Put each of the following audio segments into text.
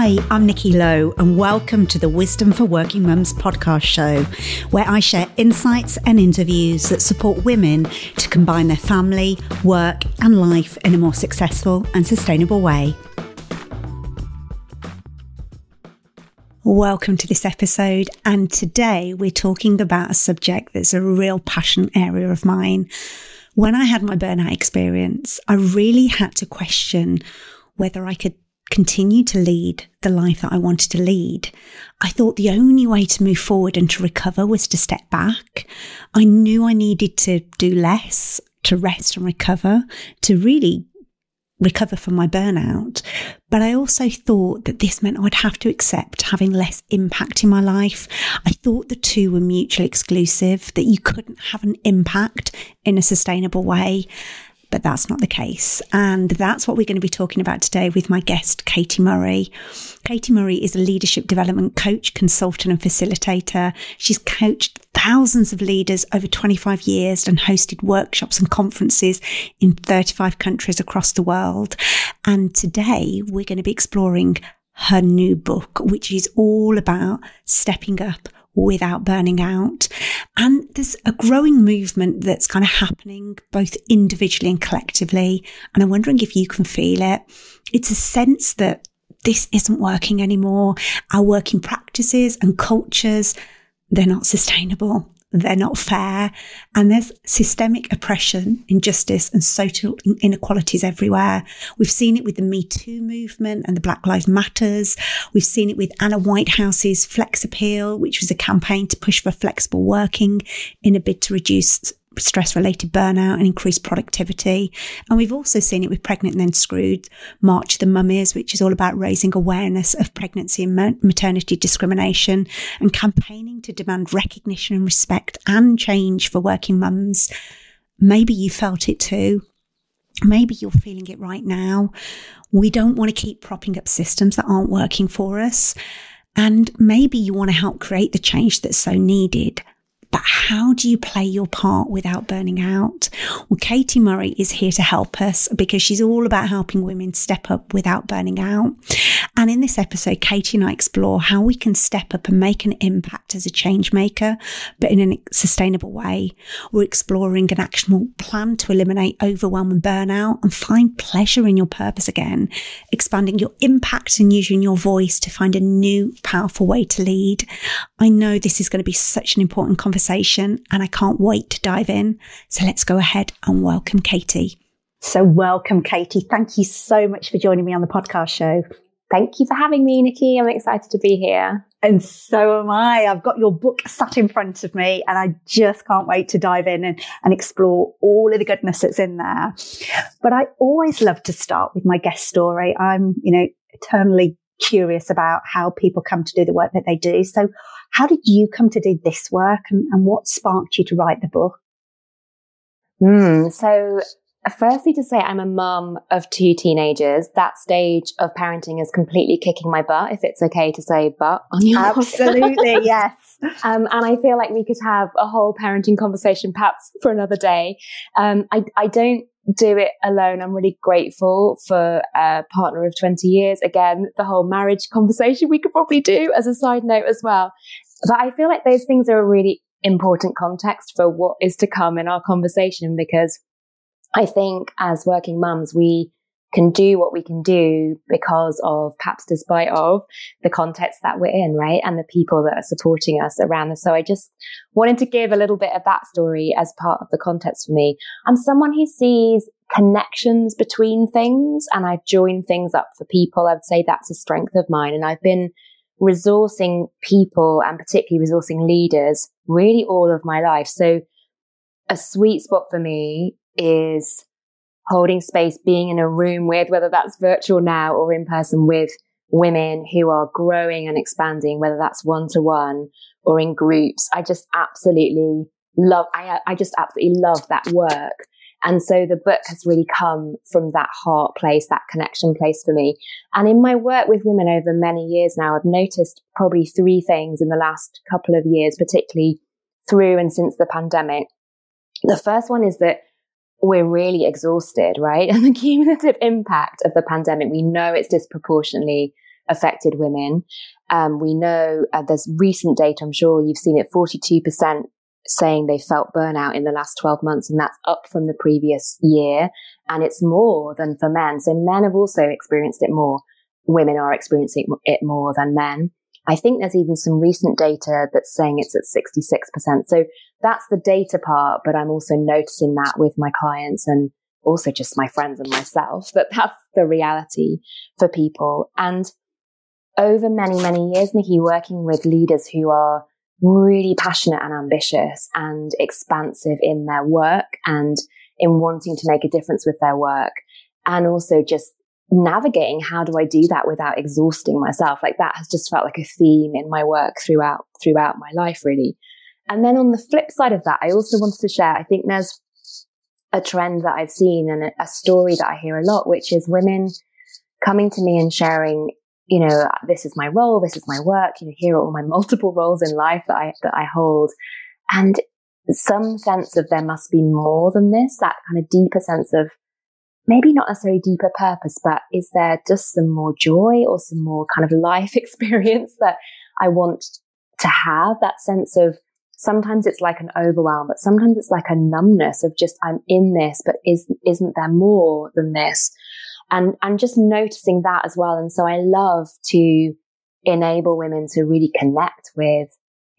Hi, I'm Nikki Lowe, and welcome to the Wisdom for Working Mums podcast show, where I share insights and interviews that support women to combine their family, work, and life in a more successful and sustainable way. Welcome to this episode, and today we're talking about a subject that's a real passion area of mine. When I had my burnout experience, I really had to question whether I could continue to lead the life that I wanted to lead. I thought the only way to move forward and to recover was to step back. I knew I needed to do less, to rest and recover, to really recover from my burnout. But I also thought that this meant I'd have to accept having less impact in my life. I thought the two were mutually exclusive, that you couldn't have an impact in a sustainable way. But that's not the case. And that's what we're going to be talking about today with my guest, Katy Murray. Katy Murray is a leadership development coach, consultant and facilitator. She's coached thousands of leaders over 25 years and hosted workshops and conferences in 35 countries across the world. And today we're going to be exploring her new book, which is all about stepping up without burning out. And there's a growing movement that's kind of happening both individually and collectively. And I'm wondering if you can feel it. It's a sense that this isn't working anymore. Our working practices and cultures, they're not sustainable. They're not fair. And there's systemic oppression, injustice and social inequalities everywhere. We've seen it with the Me Too movement and the Black Lives Matters. We've seen it with Anna Whitehouse's Flex Appeal, which was a campaign to push for flexible working in a bid to reduce stress-related burnout and increase productivity. And we've also seen it with Pregnant and Then Screwed, March the Mummies, which is all about raising awareness of pregnancy and maternity discrimination and campaigning to demand recognition and respect and change for working mums. Maybe you felt it too. Maybe you're feeling it right now. We don't want to keep propping up systems that aren't working for us. And maybe you want to help create the change that's so needed. But how do you play your part without burning out? Well, Katy Murray is here to help us because she's all about helping women step up without burning out. And in this episode, Katy and I explore how we can step up and make an impact as a change maker, but in a sustainable way. We're exploring an actionable plan to eliminate overwhelm and burnout and find pleasure in your purpose again, expanding your impact and using your voice to find a new, powerful way to lead. I know this is going to be such an important conversation and I can't wait to dive in. So let's go ahead and welcome Katy. So welcome, Katy. Thank you so much for joining me on the podcast show. Thank you for having me, Nikki. I'm excited to be here. And so am I. I've got your book sat in front of me and I just can't wait to dive in and explore all of the goodness that's in there. But I always love to start with my guest story. I'm, eternally curious about how people come to do the work that they do. So how did you come to do this work and what sparked you to write the book? So firstly to say I'm a mum of 2 teenagers. That stage of parenting is completely kicking my butt, if it's okay to say but on your Absolutely, yes. And I feel like we could have a whole parenting conversation perhaps for another day. I don't do it alone. I'm really grateful for a partner of 20 years. Again, the whole marriage conversation we could probably do as a side note as well. But I feel like those things are a really important context for what is to come in our conversation, because I think as working mums, we can do what we can do because of, perhaps despite of, the context that we're in, right? And the people that are supporting us around us. So I just wanted to give a little bit of that story as part of the context for me. I'm someone who sees connections between things and I join things up for people. I'd say that's a strength of mine. And I've been resourcing people and particularly resourcing leaders really all of my life. So a sweet spot for me is holding space, being in a room with, whether that's virtual now or in person, with women who are growing and expanding, whether that's one-to-one or in groups. I just absolutely love, I just absolutely love that work. And so the book has really come from that heart place, that connection place for me. And in my work with women over many years now, I've noticed probably 3 things in the last couple of years, particularly through and since the pandemic. The first one is that we're really exhausted, right? And the cumulative impact of the pandemic, we know it's disproportionately affected women. We know there's recent data, I'm sure you've seen it, 42% saying they felt burnout in the last 12 months, and that's up from the previous year. And it's more than for men. So men have also experienced it more. Women are experiencing it more than men. I think there's even some recent data that's saying it's at 66%. So that's the data part, but I'm also noticing that with my clients and also just my friends and myself, that that's the reality for people. And over many, many years, Nikki, working with leaders who are really passionate and ambitious and expansive in their work and in wanting to make a difference with their work, and also just navigating how do I do that without exhausting myself. Like that has just felt like a theme in my work throughout my life, really. And then on the flip side of that, I also wanted to share, I think there's a trend that I've seen and a story that I hear a lot, which is women coming to me and sharing, you know, this is my role, this is my work, you know, here are all my multiple roles in life that I hold. And some sense of there must be more than this, that kind of deeper sense of maybe not necessarily deeper purpose, but is there just some more joy or some more kind of life experience that I want to have? That sense of, sometimes it's like an overwhelm, but sometimes it's like a numbness of just, I'm in this, but isn't there more than this? And I'm just noticing that as well. And so I love to enable women to really connect with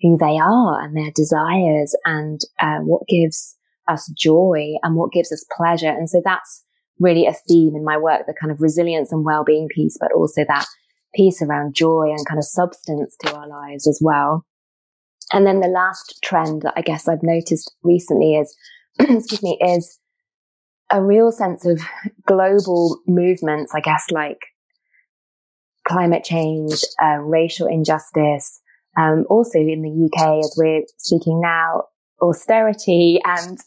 who they are and their desires and what gives us joy and what gives us pleasure. And so that's really a theme in my work, the kind of resilience and well-being piece, but also that piece around joy and kind of substance to our lives as well. And then the last trend that I guess I've noticed recently is, is a real sense of global movements, I guess, like climate change, racial injustice, also in the UK, as we're speaking now, austerity and,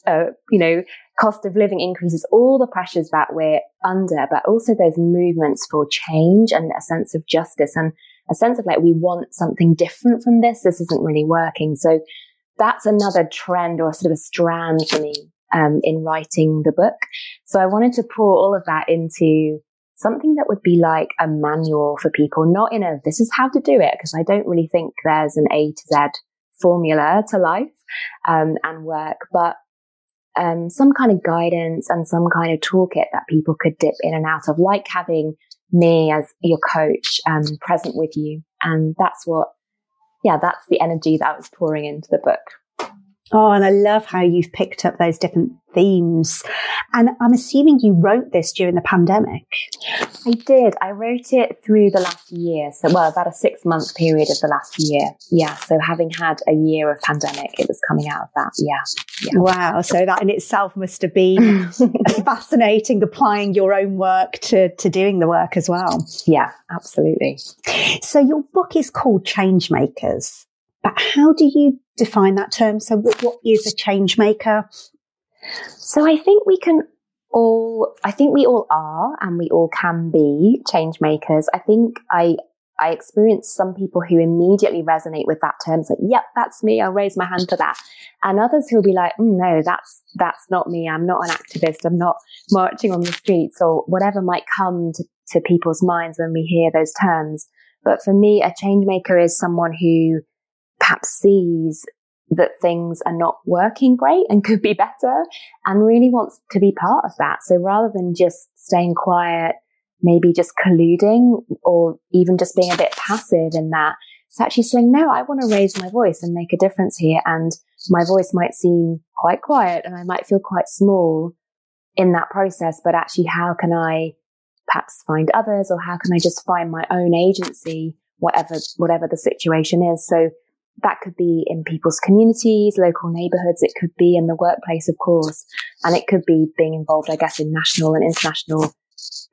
cost of living increases, all the pressures that we're under, but also those movements for change and a sense of justice and a sense of like, we want something different from this. This isn't really working. So that's another trend or sort of a strand for me, in writing the book. So I wanted to pour all of that into something that would be like a manual for people, not in a, this is how to do it, because I don't really think there's an A to Z formula to life, and work, but some kind of guidance and some kind of toolkit that people could dip in and out of, like having me as your coach, present with you. And that's that's the energy that I was pouring into the book. Oh, and I love how you've picked up those different themes. And I'm assuming you wrote this during the pandemic. I did. I wrote it through the last year. So, about a 6-month period of the last year. Yeah. So having had a year of pandemic, it was coming out of that. Yeah. Wow. So that in itself must have been fascinating, applying your own work to doing the work as well. Yeah, absolutely. So your book is called Change Makers. But how do you define that term? So what is a change maker? So I think we all are, and we all can be change makers. I think I experienced some people who immediately resonate with that term. So, yep, that's me. I'll raise my hand for that. And others who'll be like, no, that's not me. I'm not an activist. I'm not marching on the streets, or whatever might come to people's minds when we hear those terms. But for me, a change maker is someone who perhaps sees that things are not working great and could be better, and really wants to be part of that. So rather than just staying quiet, maybe just colluding, or even just being a bit passive in that, it's actually saying, no, I want to raise my voice and make a difference here. And my voice might seem quite quiet and I might feel quite small in that process, but actually how can I perhaps find others, or how can I just find my own agency, whatever the situation is. So that could be in people's communities, local neighborhoods. It could be in the workplace, of course. And it could be being involved, I guess, in national and international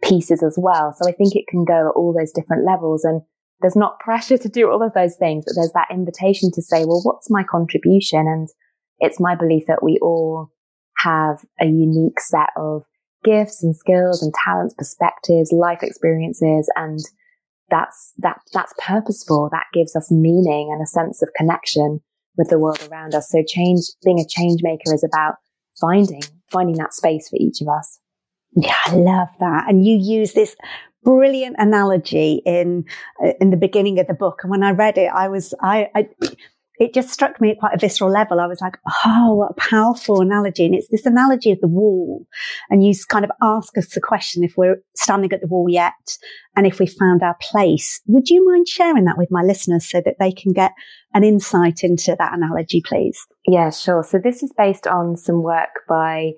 pieces as well. So I think it can go at all those different levels. And there's not pressure to do all of those things, but there's that invitation to say, well, what's my contribution? And it's my belief that we all have a unique set of gifts and skills and talents, perspectives, life experiences, and that's purposeful. That gives us meaning and a sense of connection with the world around us. So being a change maker is about finding that space for each of us. Yeah, I love that. And you use this brilliant analogy in the beginning of the book. And when I read it, it just struck me at quite a visceral level. I was like, oh, what a powerful analogy. And it's this analogy of the wall. And you kind of ask us the question if we're standing at the wall yet and if we found our place. Would you mind sharing that with my listeners so that they can get an insight into that analogy, please? Yeah, sure. So this is based on some work by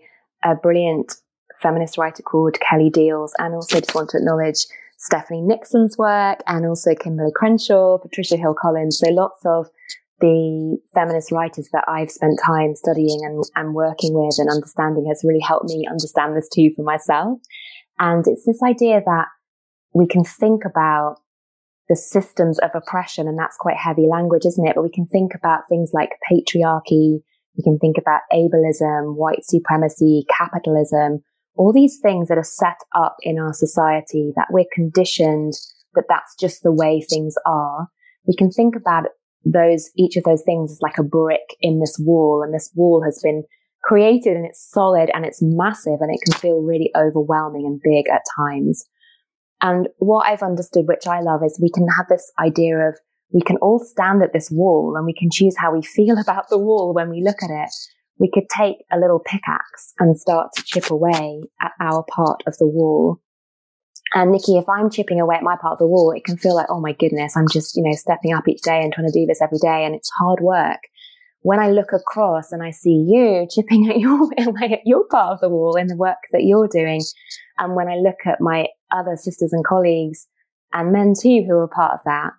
a brilliant feminist writer called Kelly Deals, and also just want to acknowledge Stephanie Nixon's work, and also Kimberly Crenshaw, Patricia Hill Collins. So lots of the feminist writers that I've spent time studying and working with and understanding has really helped me understand this too for myself. And it's this idea that we can think about the systems of oppression, and that's quite heavy language, isn't it? But we can think about things like patriarchy, we can think about ableism, white supremacy, capitalism, all these things that are set up in our society that we're conditioned that that's just the way things are. We can think about each of those things is like a brick in this wall, and this wall has been created and it's solid and it's massive and it can feel really overwhelming and big at times. And what I've understood, which I love, is we can have this idea of we can all stand at this wall and we can choose how we feel about the wall when we look at it. We could take a little pickaxe and start to chip away at our part of the wall. And Nikki, if I'm chipping away at my part of the wall, it can feel like, oh my goodness, I'm just, stepping up each day and trying to do this every day. And it's hard work. When I look across and I see you chipping at your part of the wall in the work that you're doing, and when I look at my other sisters and colleagues and men too who are part of that,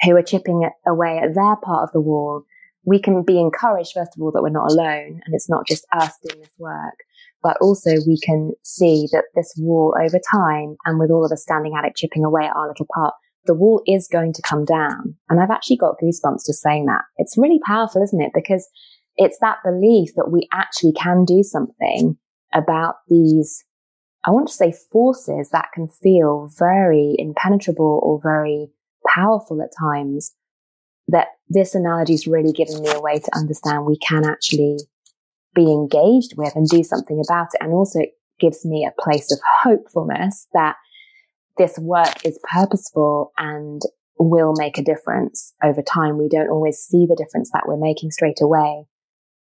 who are chipping away at their part of the wall, we can be encouraged, first of all, that we're not alone and it's not just us doing this work. But also we can see that this wall over time, and with all of us standing at it, chipping away at our little part, the wall is going to come down. And I've actually got goosebumps just saying that. It's really powerful, isn't it? Because it's that belief that we actually can do something about these, I want to say, forces that can feel very impenetrable or very powerful at times, that this analogy is really giving me a way to understand we can actually be engaged with and do something about it. And also it gives me a place of hopefulness that this work is purposeful and will make a difference over time. We don't always see the difference that we're making straight away,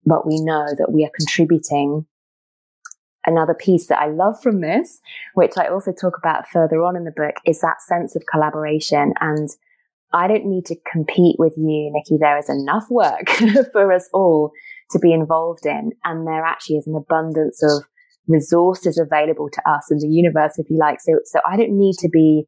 but we know that we are contributing. Another piece that I love from this, which I also talk about further on in the book, is that sense of collaboration. And I don't need to compete with you, Nikki. There is enough work for us all to be involved in. And there actually is an abundance of resources available to us in the universe, if you like. So I don't need to be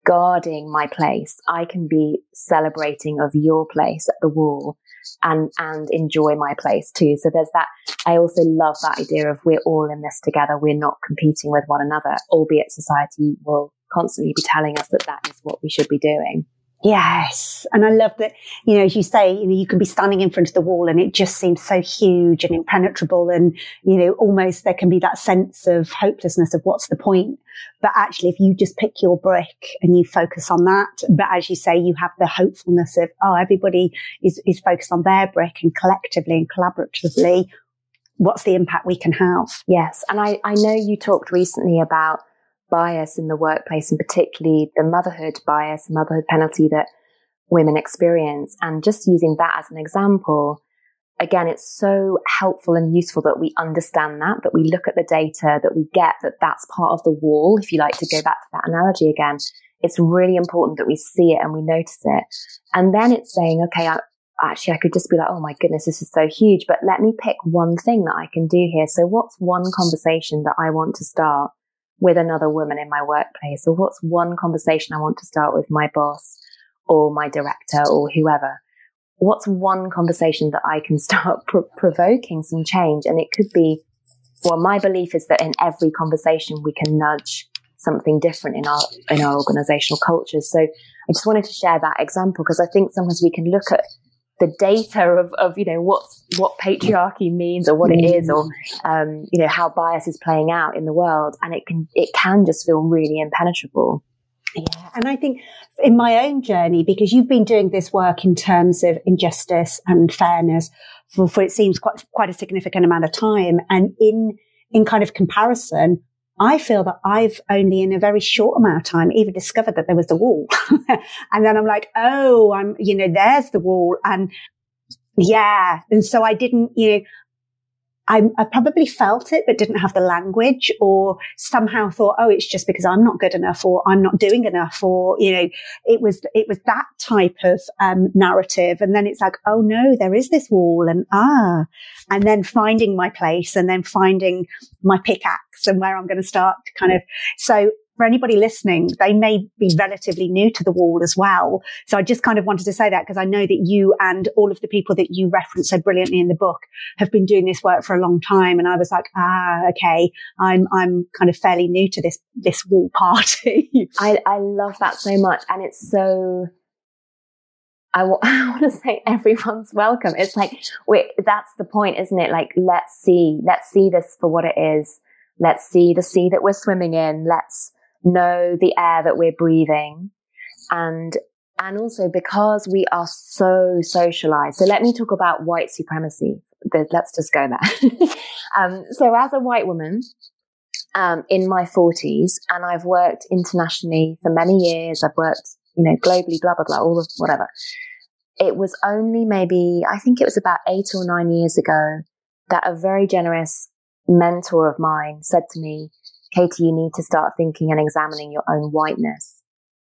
guarding my place. I can be celebrating of your place at the wall and enjoy my place too. So there's that. I also love that idea of we're all in this together. We're not competing with one another, albeit society will constantly be telling us that that is what we should be doing. Yes. And I love that, as you say, you can be standing in front of the wall and it just seems so huge and impenetrable. And, almost there can be that sense of hopelessness of what's the point. But actually, if you just pick your brick and you focus on that, but as you say, you have the hopefulness of, everybody is focused on their brick, and collectively and collaboratively, what's the impact we can have? Yes. And I know you talked recently about bias in the workplace, and particularly the motherhood bias, motherhood penalty that women experience. And just using that as an example, again, it's so helpful and useful that we understand that we look at the data, that we get that that's part of the wall. If you like to go back to that analogy again, it's really important that we see it and we notice it. And then it's saying, okay, I could just be like, oh my goodness, this is so huge, but let me pick one thing that I can do here. So what's one conversation that I want to start with another woman in my workplace? Or what's one conversation I want to start with my boss or my director or whoever? What's one conversation that I can start provoking some change? And it could be, my belief is that in every conversation we can nudge something different in our organizational cultures. So I just wanted to share that example, because I think sometimes we can look at the data of what patriarchy means or what it is, or how bias is playing out in the world, and it can just feel really impenetrable. Yeah, and I think in my own journey, because you've been doing this work in terms of injustice and fairness for it seems quite a significant amount of time, and in kind of comparison, I feel that I've only in a very short amount of time even discovered that there was the wall. And then I'm like, oh, there's the wall. And yeah. And so I didn't, I probably felt it, but didn't have the language, or somehow thought, oh, it's just because I'm not good enough, or I'm not doing enough, or, it was that type of, narrative. And then it's like, oh no, there is this wall, and then finding my place, and then finding my pickaxe and where I'm going to start so for anybody listening, they may be relatively new to the wall as well. So I just kind of wanted to say that, because I know that you and all of the people that you reference so brilliantly in the book have been doing this work for a long time. And I was like, okay, I'm kind of fairly new to this wall party. I love that so much. And it's so, I want to say everyone's welcome. It's like, that's the point, isn't it? Like, let's see this for what it is. Let's see the sea that we're swimming in. Let's know the air that we're breathing. And also because we are so socialized. So let me talk about white supremacy. Let's just go there. So as a white woman, in my 40s, and I've worked internationally for many years. I've worked, globally, blah, blah, blah, all of whatever. It was only maybe, I think it was about 8 or 9 years ago, that a very generous mentor of mine said to me, Katy, you need to start thinking and examining your own whiteness.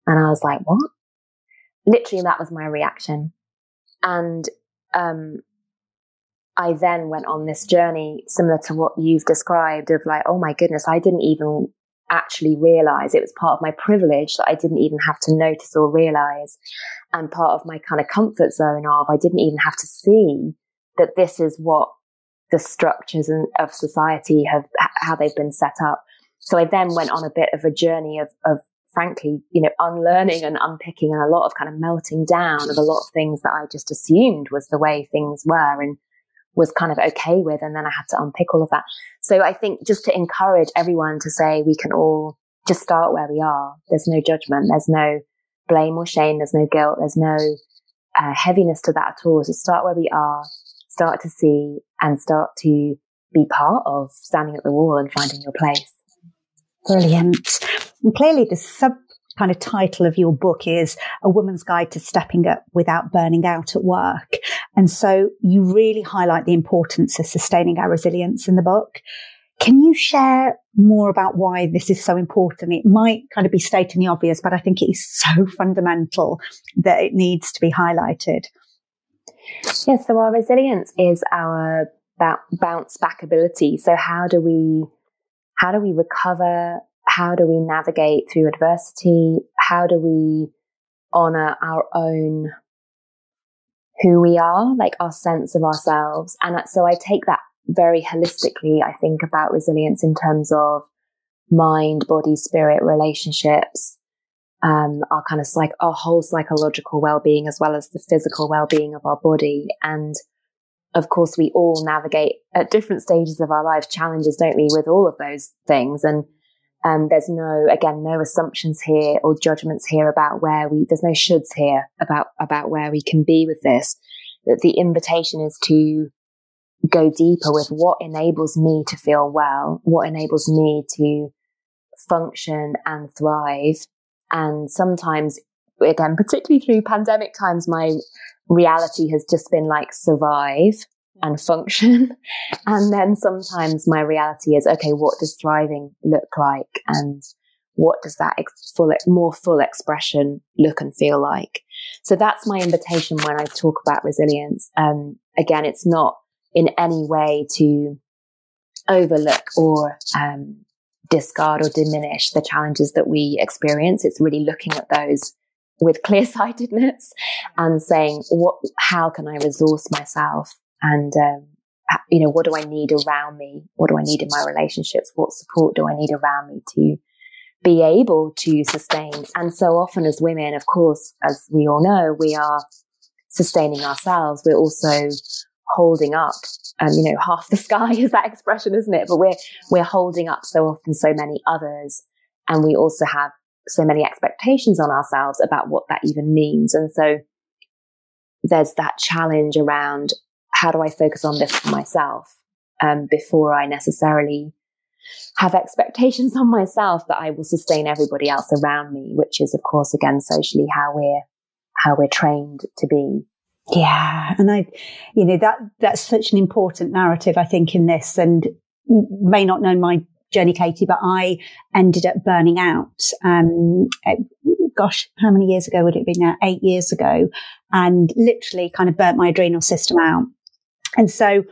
And I was like, what? Literally, that was my reaction. And I then went on this journey similar to what you've described, of like, oh my goodness, I didn't even actually realize it was part of my privilege that I didn't even have to notice or realize, and part of my kind of comfort zone of I didn't even have to see that this is what the structures of society have, how they've been set up. So I then went on a bit of a journey of frankly, unlearning and unpicking, and a lot of kind of melting down of a lot of things that I just assumed was the way things were and was kind of okay with. And then I had to unpick all of that. So I think just to encourage everyone to say we can all just start where we are. There's no judgment. There's no blame or shame. There's no guilt. There's no heaviness to that at all. So start where we are, start to see, and start to be part of standing at the wall and finding your place. Brilliant. And clearly the sub kind of title of your book is A Woman's Guide to Stepping Up Without Burning Out at Work. And so you really highlight the importance of sustaining our resilience in the book. Can you share more about why this is so important? It might kind of be stating the obvious, but I think it is so fundamental that it needs to be highlighted. Yes, so our resilience is our bounce back ability. So how do we recover? How do we navigate through adversity? How do we honor our own who we are, like our sense of ourselves? And so I take that very holistically. I think about resilience in terms of mind, body, spirit, relationships, our kind of our whole psychological well-being, as well as the physical well-being of our body. And of course, we all navigate at different stages of our life challenges, don't we, with all of those things. And there's no assumptions here or judgments here about there's no shoulds here about where we can be with this. That the invitation is to go deeper with what enables me to feel well, what enables me to function and thrive. And sometimes, again, particularly through pandemic times, my reality has just been like survive and function. And then sometimes my reality is, okay, what does thriving look like? And what does that more full expression look and feel like? So that's my invitation when I talk about resilience. Again, it's not in any way to overlook or discard or diminish the challenges that we experience. It's really looking at those with clear-sightedness and saying, how can I resource myself? And, what do I need around me? What do I need in my relationships? What support do I need around me to be able to sustain? And so often as women, of course, as we all know, we are sustaining ourselves. We're also holding up, half the sky is that expression, isn't it? But we're holding up so often so many others. And we also have so many expectations on ourselves about what that even means. And so there's that challenge around, how do I focus on this for myself before I necessarily have expectations on myself that I will sustain everybody else around me, which is, of course, again, socially how we're trained to be. Yeah. And that's such an important narrative, I think, in this. And you may not know my journey, Katy, but I ended up burning out. Gosh, how many years ago would it be now? 8 years ago, and literally kind of burnt my adrenal system out. And so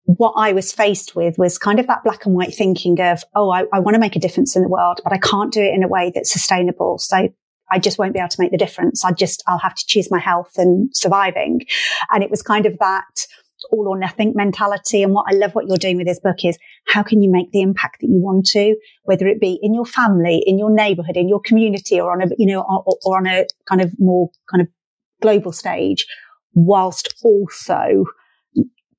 what I was faced with was kind of that black and white thinking of, I want to make a difference in the world, but I can't do it in a way that's sustainable. So I just won't be able to make the difference. I'll have to choose my health and surviving. And it was kind of that all or nothing mentality. And what I love what you're doing with this book is, how can you make the impact that you want to, whether it be in your family, in your neighborhood, in your community, or on or on a kind of more kind of global stage, whilst also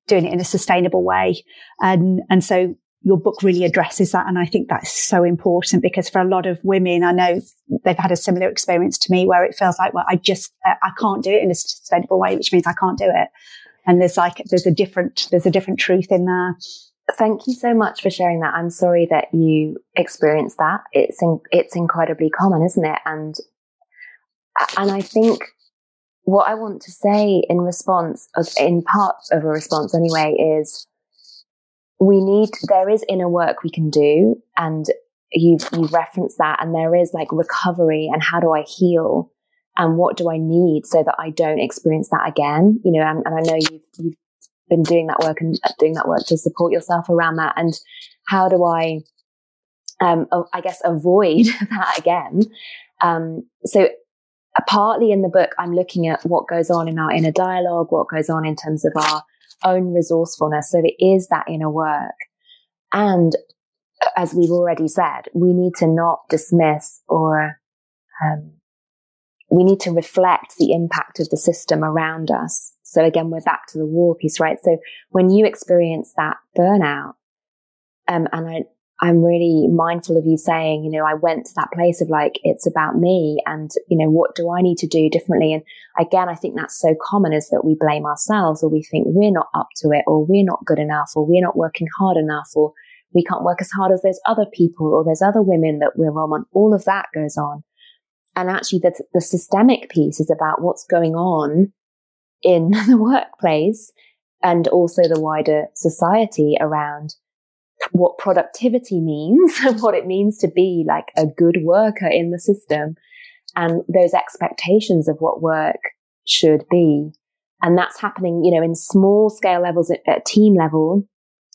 doing it in a sustainable way. And so your book really addresses that. And I think that's so important, because for a lot of women, I know they've had a similar experience to me, where it feels like, well, I can't do it in a sustainable way, which means I can't do it. And there's a different truth in there. Thank you so much for sharing that. I'm sorry that you experienced that. It's incredibly common, isn't it? And I think what I want to say in part of a response anyway, is there is inner work we can do. And you referenced that, and there is like recovery, and how do I heal? And what do I need so that I don't experience that again? And I know you've been doing that work to support yourself around that. And how do I guess, avoid that again? So partly in the book, I'm looking at what goes on in our inner dialogue, what goes on in terms of our own resourcefulness. So it is that inner work. And as we've already said, we need to not dismiss or, we need to reflect the impact of the system around us. So again, we're back to the war piece, right? So when you experience that burnout, and I'm really mindful of you saying, I went to that place of like, it's about me, and, what do I need to do differently? And again, I think that's so common, is that we blame ourselves, or we think we're not up to it, or we're not good enough, or we're not working hard enough, or we can't work as hard as those other people, or there's other women that we're on. All of that goes on. And actually the systemic piece is about what's going on in the workplace, and also the wider society around what productivity means, what it means to be like a good worker in the system, and those expectations of what work should be. And that's happening, in small scale levels, at team level.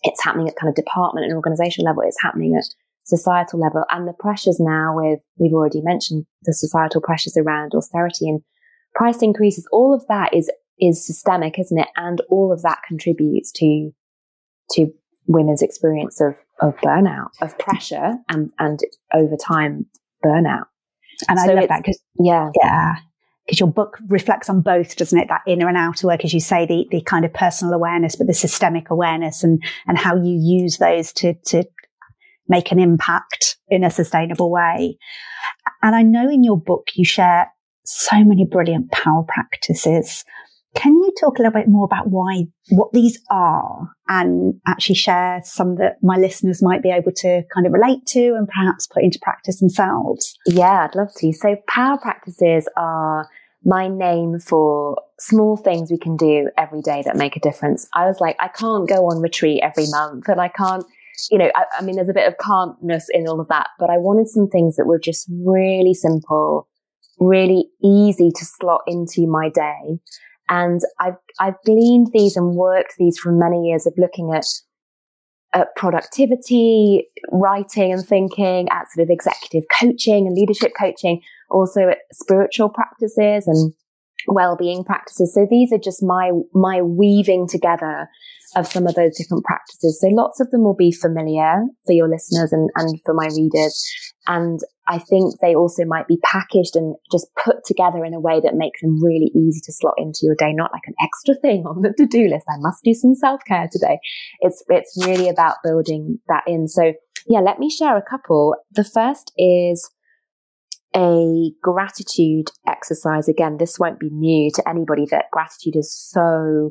It's happening at kind of department and organizational level. It's happening at societal level. And the pressures now we've already mentioned the societal pressures around austerity and price increases. All of that is systemic, isn't it? And all of that contributes to women's experience of burnout, of pressure, and over time burnout. And I love that, because because your book reflects on both, doesn't it? That inner and outer work, as you say, the kind of personal awareness, but the systemic awareness, and how you use those to make an impact in a sustainable way. And I know in your book you share so many brilliant power practices. Can you talk a little bit more about what these are, and actually share some that my listeners might be able to kind of relate to and perhaps put into practice themselves? Yeah, I'd love to. So power practices are my name for small things we can do every day that make a difference. I was like, I can't go on retreat every month, and I can't, I mean, there's a bit of calmness in all of that, but I wanted some things that were just really simple, really easy to slot into my day. And I've gleaned these and worked these from many years of looking at productivity, writing and thinking, at sort of executive coaching and leadership coaching, also at spiritual practices and well-being practices. So these are just my weaving together of some of those different practices. So lots of them will be familiar for your listeners and for my readers. And I think they also might be packaged and just put together in a way that makes them really easy to slot into your day, not like an extra thing on the to-do list. I must do some self-care today. It's really about building that in. So yeah, let me share a couple. The first is a gratitude exercise. Again, this won't be new to anybody, that gratitude is so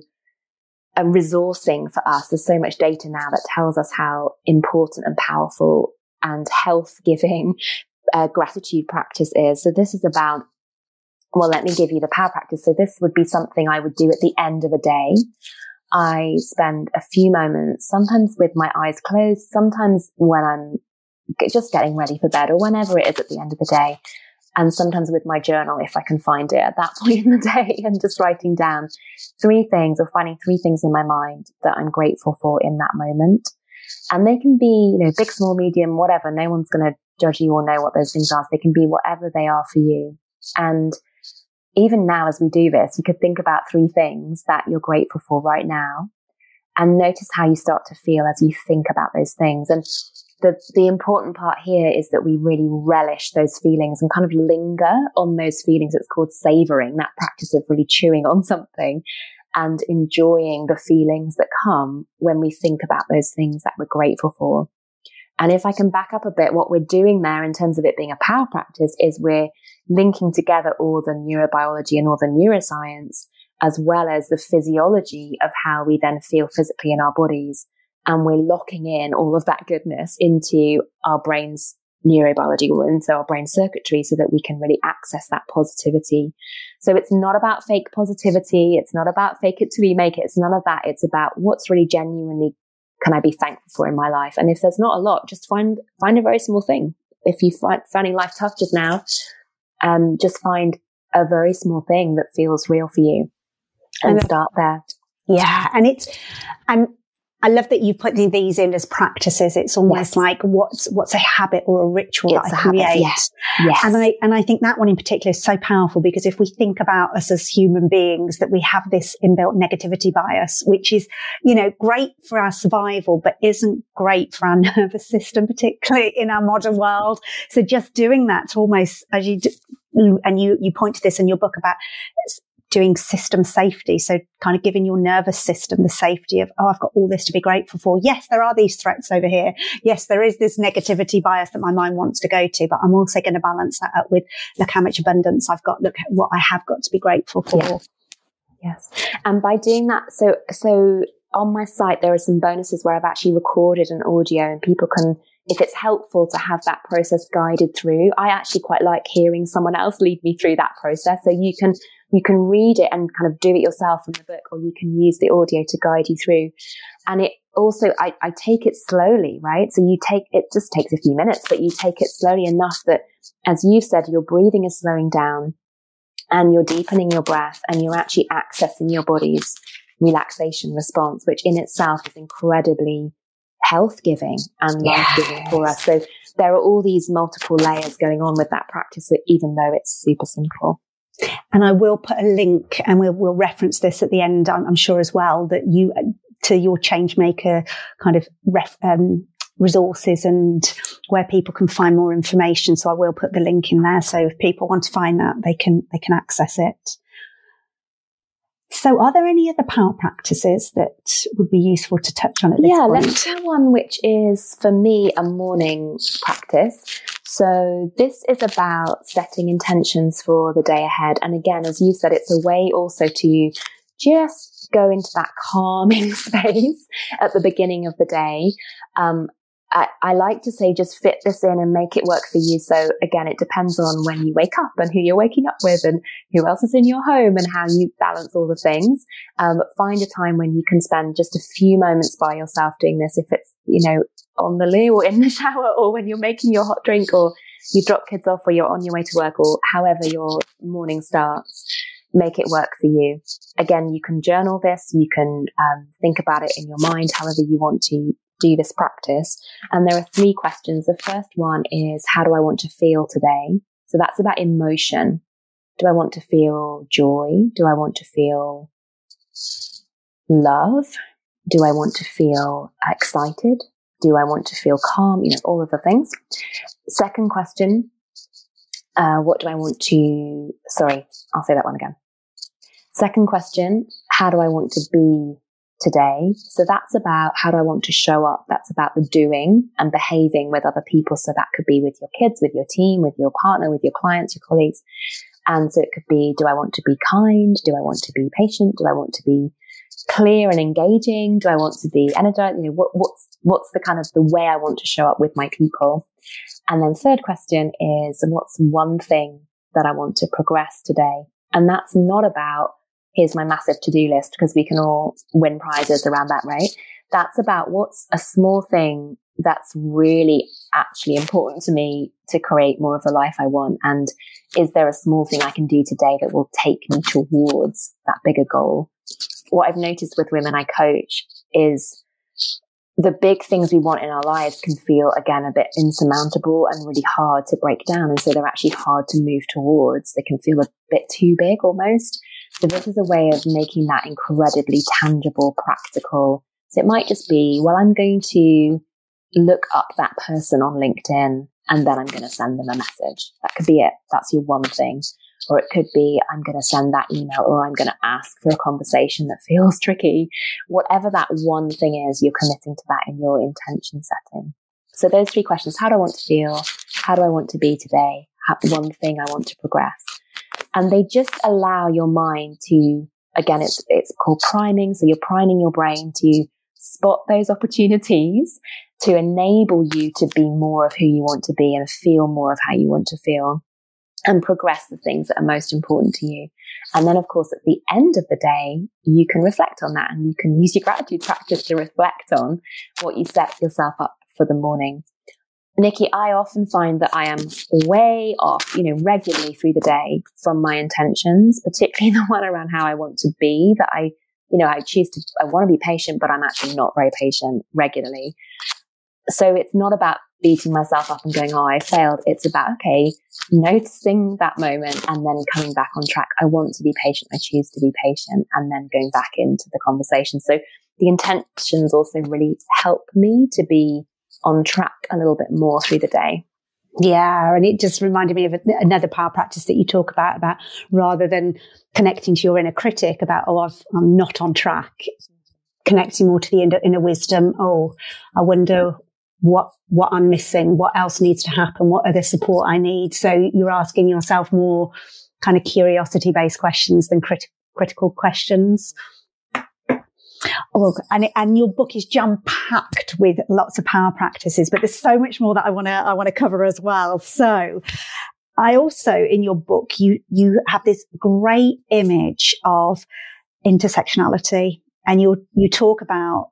resourcing for us. There's so much data now that tells us how important and powerful and health-giving gratitude practice is. So this is about, well, let me give you the power practice. So this would be something I would do at the end of a day. I spend a few moments, sometimes with my eyes closed, sometimes when I'm just getting ready for bed or whenever it is at the end of the day. And sometimes with my journal, if I can find it at that point in the day, and just writing down 3 things or finding 3 things in my mind that I'm grateful for in that moment. And they can be, big, small, medium, whatever. No one's going to judge you or know what those things are. So they can be whatever they are for you. And even now, as we do this, you could think about 3 things that you're grateful for right now, and notice how you start to feel as you think about those things. And the important part here is that we really relish those feelings and kind of linger on those feelings. It's called savoring, that practice of really chewing on something and enjoying the feelings that come when we think about those things that we're grateful for. And if I can back up a bit, what we're doing there in terms of it being a power practice is we're linking together all the neurobiology and all the neuroscience, as well as the physiology of how we then feel physically in our bodies. And we're locking in all of that goodness into our brain's neurobiology, or into our brain circuitry, so that we can really access that positivity. So it's not about fake positivity. It's not about fake it till you make it. It's none of that. It's about what's really genuinely can I be thankful for in my life. And if there's not a lot, just find a very small thing. If you finding life tough just now, just find a very small thing that feels real for you and start there. Yeah. And I love that you put these in as practices. It's almost like what's a habit or a ritual that I create. Yes. And I think that one in particular is so powerful, because if we think about us as human beings, that we have this inbuilt negativity bias, which is, great for our survival, but isn't great for our nervous system, particularly in our modern world. So just doing that to almost, as you do, and you point to this in your book about doing system safety. So kind of giving your nervous system the safety of, I've got all this to be grateful for. Yes, there are these threats over here. Yes, there is this negativity bias that my mind wants to go to, but I'm also going to balance that up with, look how much abundance I've got. Look at what I have got to be grateful for. Yes. And by doing that, so on my site, there are some bonuses where I've actually recorded an audio, and people can, if it's helpful to have that process guided through. I actually quite like hearing someone else lead me through that process. So you can read it and kind of do it yourself from the book, or you can use the audio to guide you through. And it also, I take it slowly, right? So it just takes a few minutes, but you take it slowly enough that, as you've said, your breathing is slowing down and you're deepening your breath, and you're actually accessing your body's relaxation response, which in itself is incredibly health-giving and life-giving for us. So there are all these multiple layers going on with that practice, even though it's super simple. And I will put a link, and we'll reference this at the end, I'm sure as well, that you, to your Changemaker kind of resources and where people can find more information. So I will put the link in there. So if people want to find that, they can access it. So are there any other power practices that would be useful to touch on at this point? Let's do one which is, for me, a morning practice. So this is about setting intentions for the day ahead. And again, as you said, it's a way also to just go into that calming space at the beginning of the day. I like to say, just fit this in and make it work for you. So again, it depends on when you wake up and who you're waking up with and who else is in your home and how you balance all the things. Find a time when you can spend just a few moments by yourself doing this. If it's, on the loo or in the shower, or when you're making your hot drink, or you drop kids off, or you're on your way to work, or however your morning starts, make it work for you. Again, you can journal this. You can think about it in your mind, however you want to do this practice. And there are 3 questions. The first one is, how do I want to feel today? So that's about emotion. Do I want to feel joy? Do I want to feel love? Do I want to feel excited? Do I want to feel calm? All of the things. Second question, what do I want to, I'll say that one again. Second question, how do I want to be today? So that's about, how do I want to show up? That's about the doing and behaving with other people. So that could be with your kids, with your team, with your partner, with your clients, your colleagues. And so it could be, do I want to be kind? Do I want to be patient? Do I want to be clear and engaging? Do I want to be energized? What's the kind of the way I want to show up with my people? And then third question is, what's one thing that I want to progress today? And that's not about, here's my massive to-do list, because we can all win prizes around that, right? That's about what's a small thing that's really actually important to me to create more of the life I want. And is there a small thing I can do today that will take me towards that bigger goal? What I've noticed with women I coach is the big things we want in our lives can feel, again, a bit insurmountable and really hard to break down. And so they're actually hard to move towards. They can feel a bit too big almost. So this is a way of making that incredibly tangible, practical. So it might just be, well, I'm going to look up that person on LinkedIn and then I'm going to send them a message. That could be it. That's your one thing. Or it could be, I'm going to send that email, or I'm going to ask for a conversation that feels tricky. Whatever that one thing is, you're committing to that in your intention setting. So those three questions: how do I want to feel? How do I want to be today? One thing I want to progress. And they just allow your mind to, again, it's called priming. So you're priming your brain to spot those opportunities to enable you to be more of who you want to be and feel more of how you want to feel, and progress the things that are most important to you. And then, of course, at the end of the day, you can reflect on that, and you can use your gratitude practice to reflect on what you set yourself up for the morning. Nikki, I often find that I am way off, regularly through the day from my intentions, particularly the one around how I want to be, that I want to be patient, but I'm actually not very patient regularly. So it's not about beating myself up and going, oh, I failed. It's about, okay, noticing that moment and then coming back on track. I want to be patient. I choose to be patient, and then going back into the conversation. So the intentions also really help me to be on track a little bit more through the day. Yeah, and it just reminded me of another power practice that you talk about rather than connecting to your inner critic about, I'm not on track, connecting more to the inner wisdom. Oh, I wonder what I'm missing, what else needs to happen, what other support I need. So you're asking yourself more kind of curiosity-based questions than critical questions. Oh, and your book is jam-packed with lots of power practices, but there's so much more that I want to cover as well. So I also, in your book, you have this great image of intersectionality, and you talk about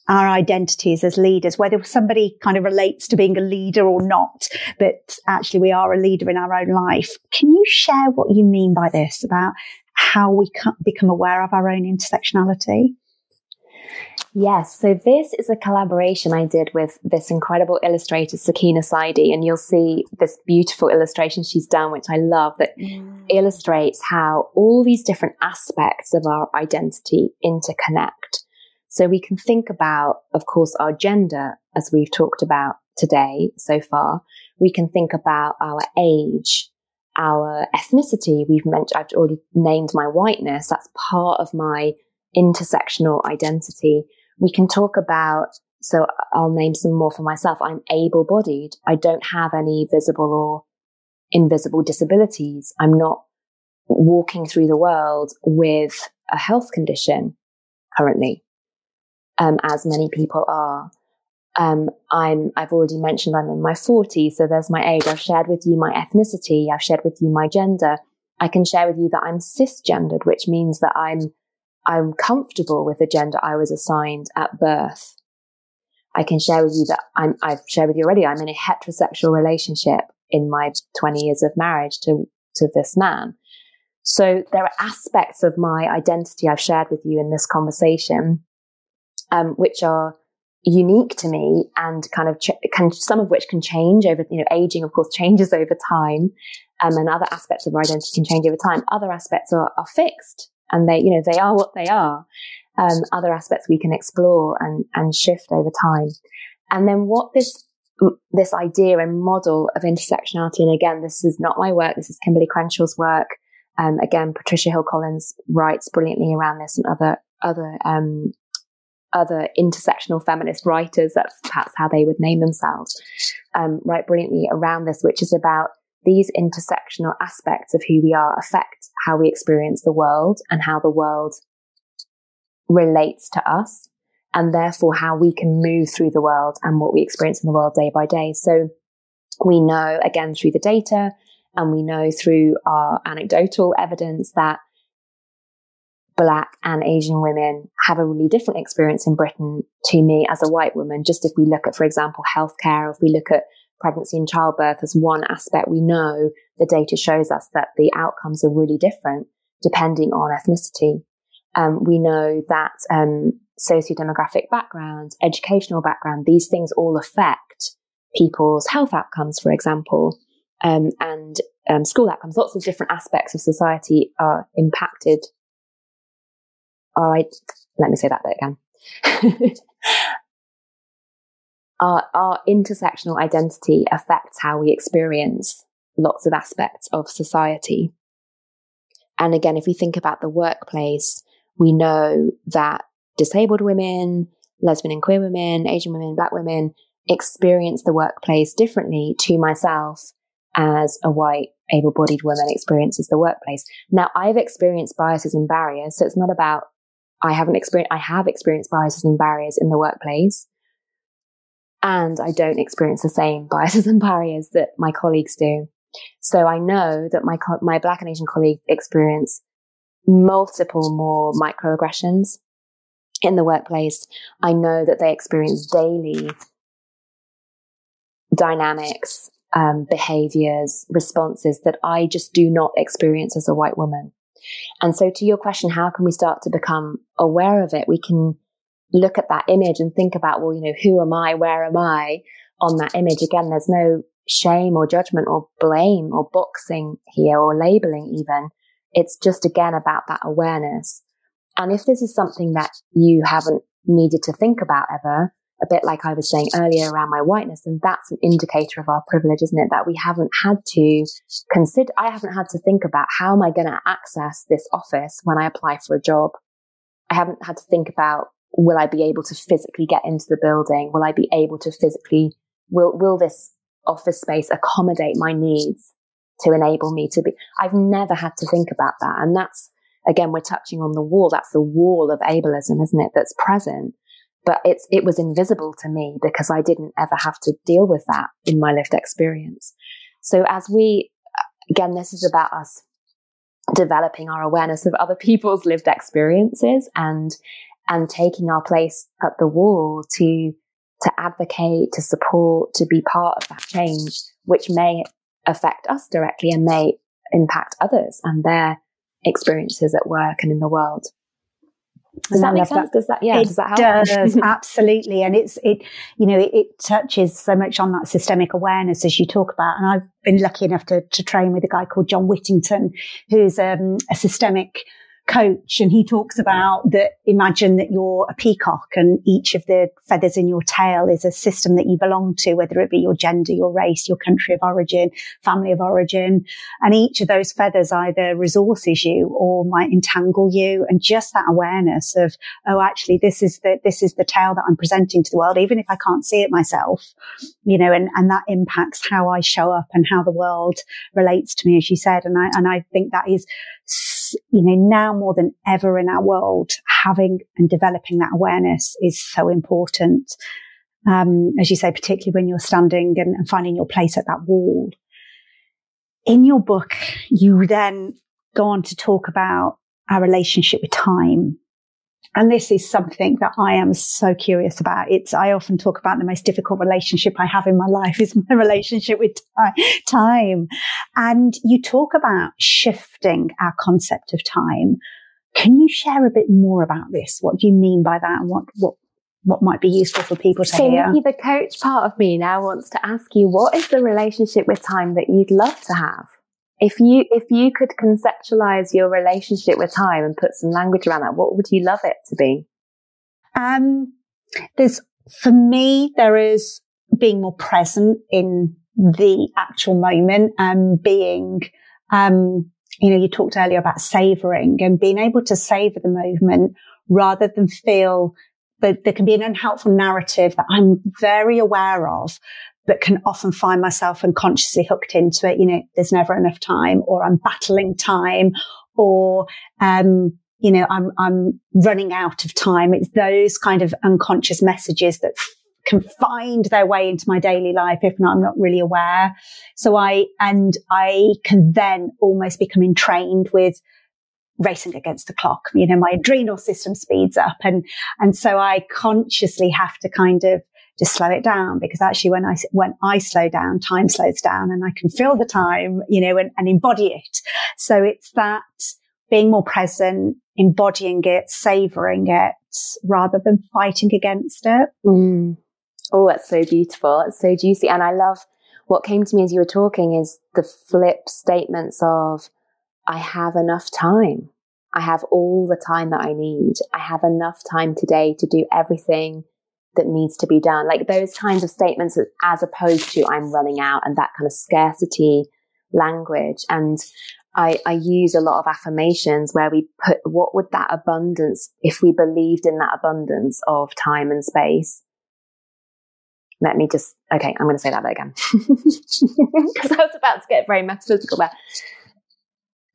our identities as leaders, whether somebody kind of relates to being a leader or not, but actually we are a leader in our own life. Can you share what you mean by this, about how we become aware of our own intersectionality? Yes. So this is a collaboration I did with this incredible illustrator, Sakina Saidi, and you'll see this beautiful illustration she's done, which I love, that illustrates how all these different aspects of our identity interconnect. So we can think about, of course, our gender, as we've talked about today so far. We can think about our age, our ethnicity. I've already named my whiteness. That's part of my intersectional identity. We can talk about, so I'll name some more for myself. I'm able-bodied. I don't have any visible or invisible disabilities. I'm not walking through the world with a health condition currently. As many people are. I've already mentioned I'm in my 40s, so there's my age. I've shared with you my ethnicity. I've shared with you my gender. I can share with you that I'm cisgendered, which means that I'm comfortable with the gender I was assigned at birth. I can share with you that I've shared with you already, I'm in a heterosexual relationship in my 20 years of marriage to this man. So there are aspects of my identity I've shared with you in this conversation, which are unique to me, and kind of some of which can change over, aging, of course, changes over time, and other aspects of our identity can change over time. Other aspects are fixed, and they are what they are. Other aspects we can explore and shift over time. And then what this idea and model of intersectionality, and again, this is not my work, this is Kimberly Crenshaw's work. Again, Patricia Hill Collins writes brilliantly around this, and other intersectional feminist writers, that's perhaps how they would name themselves, write brilliantly around this, which is about these intersectional aspects of who we are affect how we experience the world, and how the world relates to us, and therefore how we can move through the world and what we experience in the world day by day. So we know, again, through the data, and we know through our anecdotal evidence, that Black and Asian women have a really different experience in Britain to me as a white woman. Just if we look at, for example, healthcare, or if we look at pregnancy and childbirth as one aspect, we know the data shows us that the outcomes are really different depending on ethnicity. We know that socio-demographic background, educational background, these things all affect people's health outcomes, for example, and school outcomes. Lots of different aspects of society are impacted. All right, let me say that bit again. Our intersectional identity affects how we experience lots of aspects of society. And again, if we think about the workplace, we know that disabled women, lesbian and queer women, Asian women, Black women experience the workplace differently to myself as a white, able-bodied woman experiences the workplace. Now, I've experienced biases and barriers, so it's not about I have experienced biases and barriers in the workplace, and I don't experience the same biases and barriers that my colleagues do. So I know that my Black and Asian colleagues experience multiple more microaggressions in the workplace. I know that they experience daily dynamics, behaviors, responses that I just do not experience as a white woman. And so to your question, how can we start to become aware of it? We can look at that image and think about, well, who am I? Where am I on that image? Again, there's no shame or judgment or blame or boxing here or labeling even. It's just, again, about that awareness. And if this is something that you haven't needed to think about ever, a bit like I was saying earlier around my whiteness, then that's an indicator of our privilege, isn't it? That we haven't had to consider, I haven't had to think about, how am I going to access this office when I apply for a job? I haven't had to think about, will I be able to physically get into the building? Will I be able to physically, will this office space accommodate my needs to enable me to be? I've never had to think about that. And that's, again, we're touching on the wall. That's the wall of ableism, isn't it? That's present. But it was invisible to me because I didn't ever have to deal with that in my lived experience. So as we, again, this is about us developing our awareness of other people's lived experiences and taking our place at the wall to advocate, to support, to be part of that change, which may affect us directly and may impact others and their experiences at work and in the world. Does that make sense? Does that help? It does, absolutely. And it touches so much on that systemic awareness as you talk about. And I've been lucky enough to train with a guy called John Whittington, who's a systemic coach, and he talks about that. Imagine that you're a peacock and each of the feathers in your tail is a system that you belong to, whether it be your gender, your race, your country of origin, family of origin, and each of those feathers either resources you or might entangle you. And just that awareness of, oh, actually this is the tail that I'm presenting to the world, even if I can't see it myself, and that impacts how I show up and how the world relates to me, as you said. And I think that is, now more than ever in our world, having and developing that awareness is so important. As you say, particularly when you're standing and finding your place at that wall. In your book, you then go on to talk about our relationship with time. And this is something that I am so curious about. I often talk about the most difficult relationship I have in my life is my relationship with time. And you talk about shifting our concept of time. Can you share a bit more about this? What do you mean by that, and what might be useful for people to hear? Nikki, the coach part of me now wants to ask you, what is the relationship with time that you'd love to have? If you could conceptualize your relationship with time and put some language around that, what would you love it to be? For me, there is being more present in the actual moment and being, you talked earlier about savoring and being able to savor the moment rather than feel that there can be an unhelpful narrative that I'm very aware of, but can often find myself unconsciously hooked into it. There's never enough time, or I'm battling time, or, I'm running out of time. It's those kind of unconscious messages that can find their way into my daily life. If not, I'm not really aware. So I can then almost become entrained with racing against the clock. My adrenal system speeds up. And so I consciously have to kind of just slow it down, because actually when I slow down, time slows down, and I can feel the time, and embody it. So it's that being more present, embodying it, savoring it, rather than fighting against it. Mm. Oh, that's so beautiful. It's so juicy. And I love what came to me as you were talking is the flip statements of, I have enough time. I have all the time that I need. I have enough time today to do everything that needs to be done. Like those kinds of statements, as opposed to I'm running out, and that kind of scarcity language. And I use a lot of affirmations where we put, what would that abundance, if we believed in that abundance of time and space? I'm going to say that bit again. Because I was about to get very metaphysical there.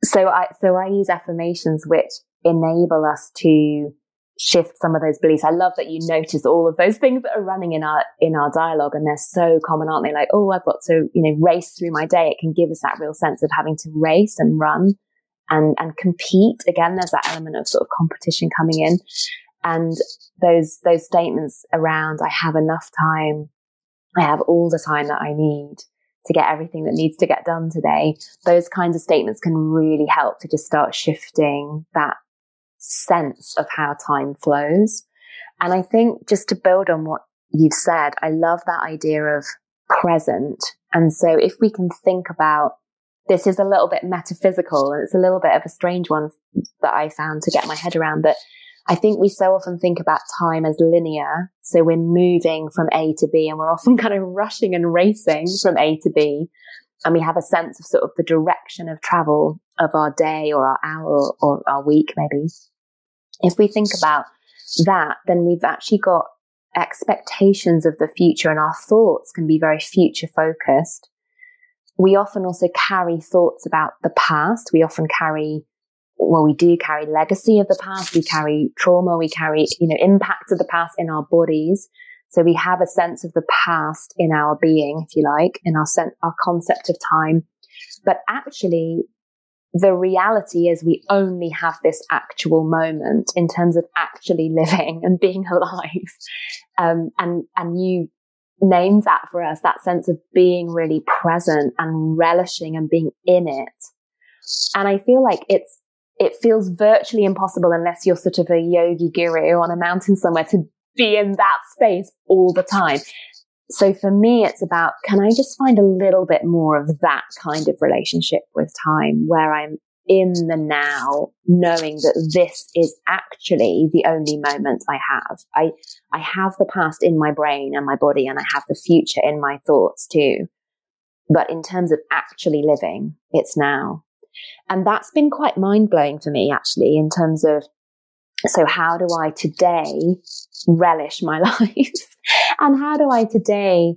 So I use affirmations which enable us to shift some of those beliefs. I love that you notice all of those things that are running in our dialogue, and they're so common, aren't they? Like, oh, I've got to, race through my day. It can give us that real sense of having to race and run and compete. Again, there's that element of sort of competition coming in. And those statements around, I have enough time, I have all the time that I need to get everything that needs to get done today. Those kinds of statements can really help to just start shifting that sense of how time flows. And I think, just to build on what you've said, I love that idea of present. And so if we can think about, this is a little bit metaphysical, and it's a little bit of a strange one that I found to get my head around, but I think we so often think about time as linear. So we're moving from A to B, and we're often kind of rushing and racing from A to B. And we have a sense of sort of the direction of travel of our day or our hour or our week, maybe. If we think about that, then we've actually got expectations of the future, and our thoughts can be very future focused. We often also carry thoughts about the past. We often we do carry legacy of the past. We carry trauma. We carry, impacts of the past in our bodies. So we have a sense of the past in our being, if you like, in our concept of time. But actually, the reality is we only have this actual moment in terms of actually living and being alive. And you named that for us, that sense of being really present and relishing and being in it. And I feel like it feels virtually impossible unless you're sort of a yogi guru on a mountain somewhere to be in that space all the time. So for me, it's about, can I just find a little bit more of that kind of relationship with time, where I'm in the now, knowing that this is actually the only moment I have. I have the past in my brain and my body, and I have the future in my thoughts too. But in terms of actually living, it's now. And that's been quite mind-blowing for me, actually, in terms of, so how do I today relish my life? And how do I today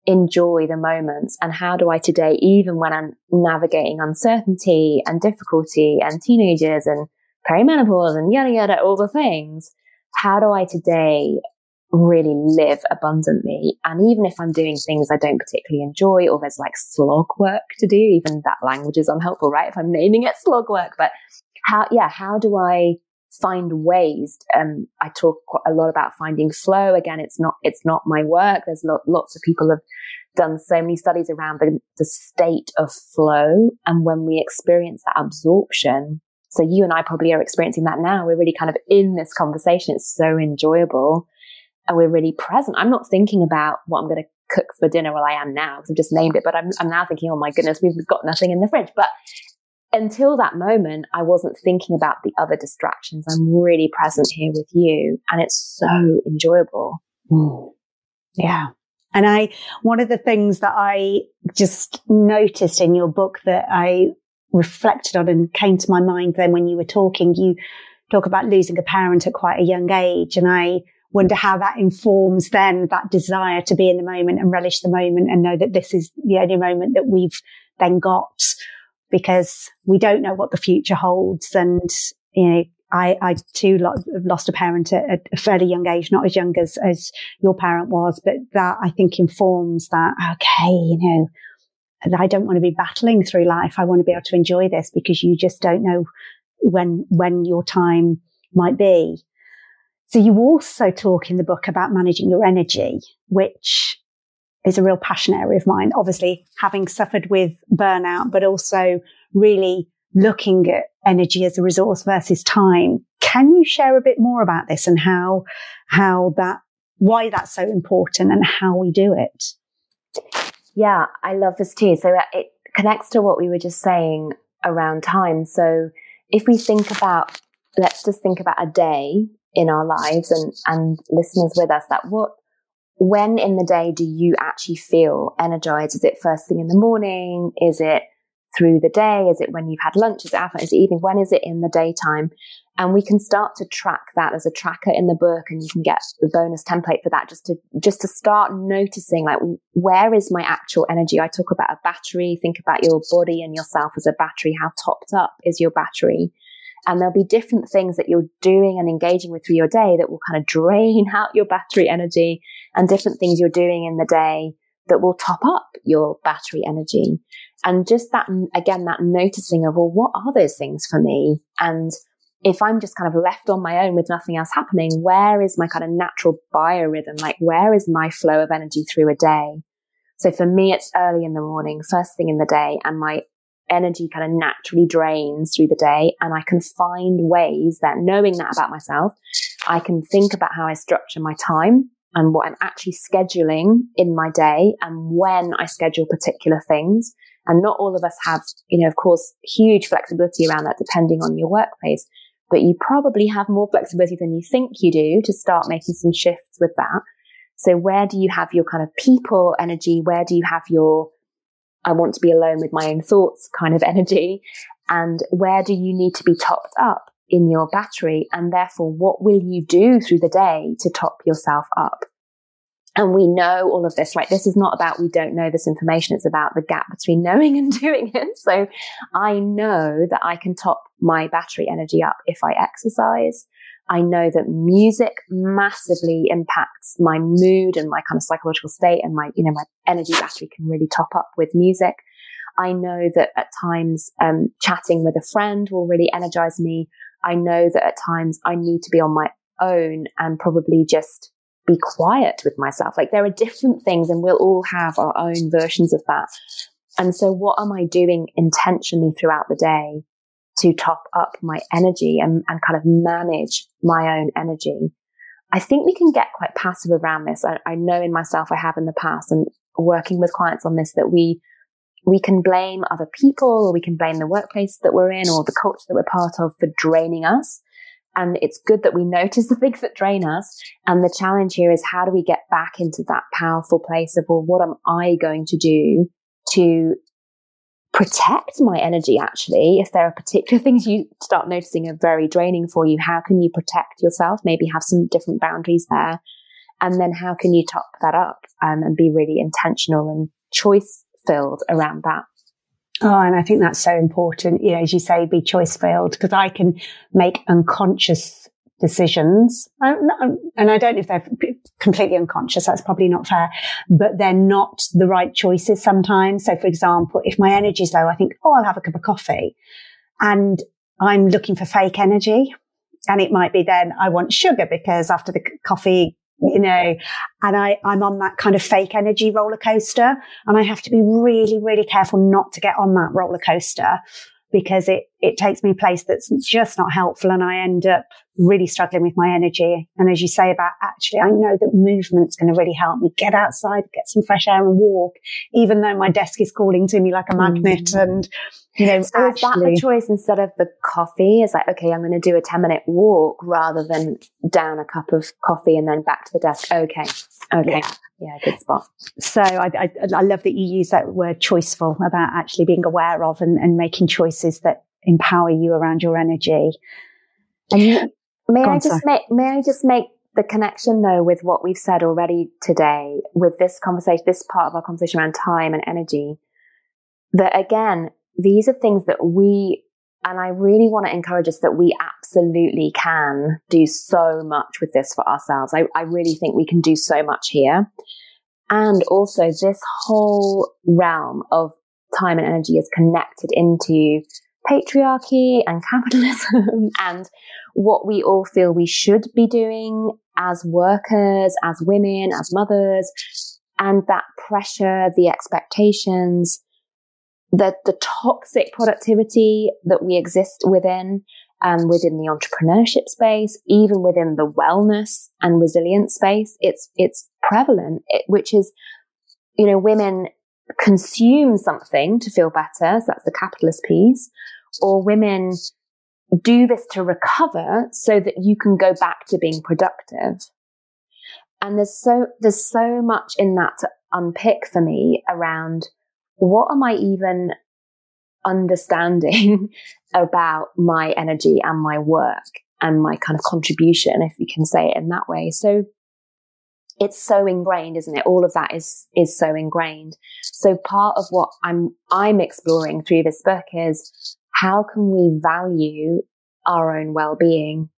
enjoy the moments? And how do I today, even when I'm navigating uncertainty and difficulty and teenagers and perimenopause and yada yada, all the things, how do I today really live abundantly? And even if I'm doing things I don't particularly enjoy, or there's like slog work to do, even that language is unhelpful, right? If I'm naming it slog work, but how do I find ways? I talk a lot about finding flow. Again, it's not my work. There's lots of people have done so many studies around the state of flow. And when we experience that absorption, so you and I probably are experiencing that now. We're really kind of in this conversation. It's so enjoyable. And we're really present. I'm not thinking about what I'm going to cook for dinner. Well, I am now, because I've just named it, but I'm now thinking, oh my goodness, we've got nothing in the fridge. But until that moment, I wasn't thinking about the other distractions. I'm really present here with you, and it's so enjoyable. Yeah. And one of the things that I just noticed in your book that I reflected on and came to my mind then when you were talking, you talk about losing a parent at quite a young age. And I wonder how that informs then that desire to be in the moment and relish the moment and know that this is the only moment that we've then got, because we don't know what the future holds. And, I too lost a parent at a fairly young age, not as young as your parent was, but that I think informs that, okay, you know, I don't want to be battling through life. I want to be able to enjoy this, because you just don't know when your time might be. So you also talk in the book about managing your energy, which is a real passion area of mine. Obviously, having suffered with burnout, but also really looking at energy as a resource versus time. Can you share a bit more about this and why that's so important and how we do it? Yeah, I love this too. So it connects to what we were just saying around time. So if we think about, let's just think about a day in our lives and listeners with us, when in the day do you actually feel energized? Is it first thing in the morning? Is it through the day? Is it when you've had lunch? Is it after? Is it evening? When is it in the daytime? And we can start to track that as a tracker in the book, and you can get the bonus template for that, just to start noticing, like, where is my actual energy? I talk about a battery. Think about your body and yourself as a battery. How topped up is your battery? And there'll be different things that you're doing and engaging with through your day that will kind of drain out your battery energy, and different things you're doing in the day that will top up your battery energy. And just that, again, that noticing of, well, what are those things for me? And if I'm just kind of left on my own with nothing else happening, where is my kind of natural biorhythm? Like, where is my flow of energy through a day? So for me, it's early in the morning, first thing in the day, and my energy kind of naturally drains through the day. And I can find ways that, knowing that about myself, I can think about how I structure my time and what I'm actually scheduling in my day and when I schedule particular things. And not all of us have, of course, huge flexibility around that depending on your workplace, but you probably have more flexibility than you think you do to start making some shifts with that. So where do you have your kind of people energy? Where do you have your, I want to be alone with my own thoughts kind of energy? And where do you need to be topped up in your battery? And therefore, what will you do through the day to top yourself up? And we know all of this, right? This is not about we don't know this information. It's about the gap between knowing and doing it. So I know that I can top my battery energy up if I exercise. I know that music massively impacts my mood and my kind of psychological state, and my energy battery can really top up with music. I know that at times, chatting with a friend will really energize me. I know that at times I need to be on my own and probably just be quiet with myself. Like, there are different things, and we'll all have our own versions of that. And so what am I doing intentionally throughout the day to top up my energy and kind of manage my own energy? I think we can get quite passive around this. I know in myself, I have in the past, and working with clients on this, that we can blame other people, or we can blame the workplace that we're in or the culture that we're part of for draining us. And it's good that we notice the things that drain us. And the challenge here is, how do we get back into that powerful place of, well, what am I going to do to protect my energy? Actually, if there are particular things you start noticing are very draining for you, how can you protect yourself? Maybe have some different boundaries there. And then how can you top that up and be really intentional and choice filled around that? Oh, and I think that's so important, as you say, be choice filled, because I can make unconscious decisions. And I don't know if they're completely unconscious. That's probably not fair, but they're not the right choices sometimes. So for example, if my energy is low, I think, I'll have a cup of coffee, and I'm looking for fake energy. And it might be then I want sugar because after the coffee, and I'm on that kind of fake energy roller coaster, and I have to be really, really careful not to get on that roller coaster, because it takes me a place that's just not helpful, and I end up really struggling with my energy. And as you say about, actually, I know that movement's going to really help me get outside, get some fresh air and walk, even though my desk is calling to me like a magnet. And, so is that the choice instead of the coffee? Is like, okay, I'm going to do a 10-minute walk rather than down a cup of coffee and then back to the desk. Okay. Yeah, good spot. So I love that you use that word choiceful about actually being aware of and making choices that empower you around your energy. And may I just make the connection though with what we've said already today with this conversation, this part of our conversation around time and energy, that again, these are things that we And I really want to encourage us that we absolutely can do so much with this for ourselves. I really think we can do so much here. And also this whole realm of time and energy is connected into patriarchy and capitalism and what we all feel we should be doing as workers, as women, as mothers, and that pressure, the expectations, the toxic productivity that we exist within, within the entrepreneurship space, even within the wellness and resilience space, it's prevalent, which is, women consume something to feel better. So that's the capitalist piece. Or women do this to recover so that you can go back to being productive. And there's so much in that to unpick for me around what am I even understanding about my energy and my work and my kind of contribution, if you can say it in that way. So it's so ingrained, isn't it? All of that is so ingrained. So part of what I'm exploring through this book is how can we value our own well-being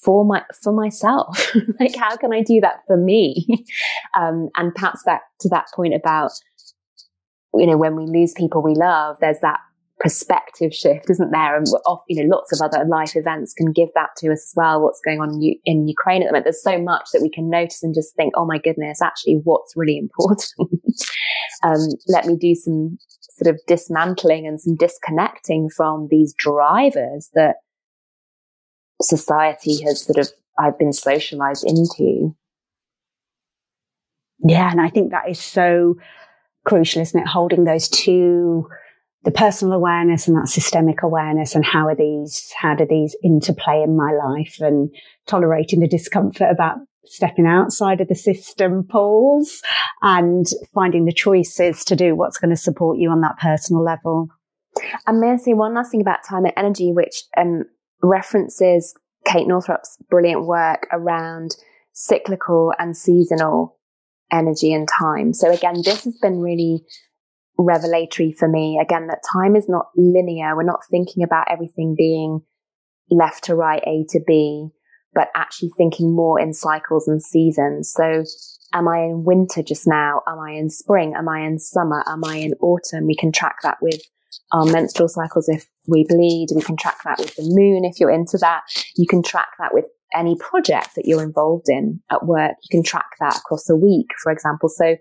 for myself? Like, how can I do that for me? And perhaps back to that point about, when we lose people we love, there's that perspective shift, isn't there? And lots of other life events can give that to us as well. What's going on in Ukraine at the moment? There's so much that we can notice and just think, oh my goodness, actually what's really important? Let me do some sort of dismantling and some disconnecting from these drivers that society has I've been socialized into. Yeah. And I think that is so crucial, isn't it? Holding those two, the personal awareness and that systemic awareness, and how do these interplay in my life, and tolerating the discomfort about stepping outside of the system poles and finding the choices to do what's going to support you on that personal level. And may I say one last thing about time and energy, which references Kate Northrup's brilliant work around cyclical and seasonal energy and time. So again, this has been really revelatory for me. Again, that time is not linear. We're not thinking about everything being left to right, A to B, but actually thinking more in cycles and seasons. So am I in winter just now? Am I in spring? Am I in summer? Am I in autumn? We can track that with our menstrual cycles if we bleed. We can track that with the moon if you're into that. You can track that with any project that you're involved in at work. You can track that across a week, for example. So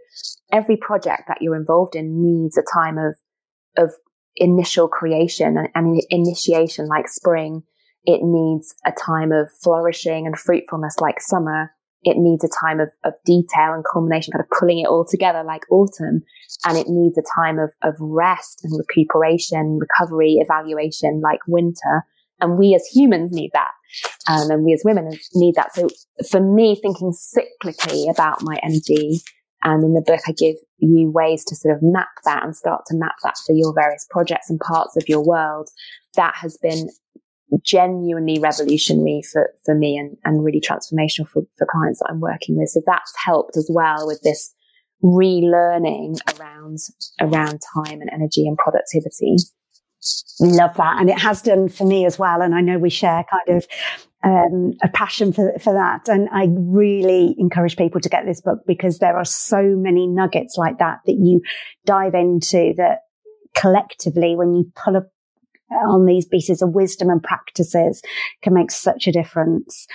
every project that you're involved in needs a time of initial creation and initiation, like spring. It needs a time of flourishing and fruitfulness, like summer. It needs a time of detail and culmination, kind of pulling it all together, like autumn. And it needs a time of rest and recuperation, recovery, evaluation, like winter. And we as humans need that. And we as women need that. So for me, thinking cyclically about my energy, and in the book, I give you ways to sort of map that and start to map that for your various projects and parts of your world. That has been genuinely revolutionary for me and really transformational for clients that I'm working with. So that's helped as well with this relearning around time and energy and productivity. Love that. And it has done for me as well. And I know we share kind of a passion for that. And I really encourage people to get this book, because there are so many nuggets like that you dive into, that collectively, when you pull up on these pieces of wisdom and practices, can make such a difference.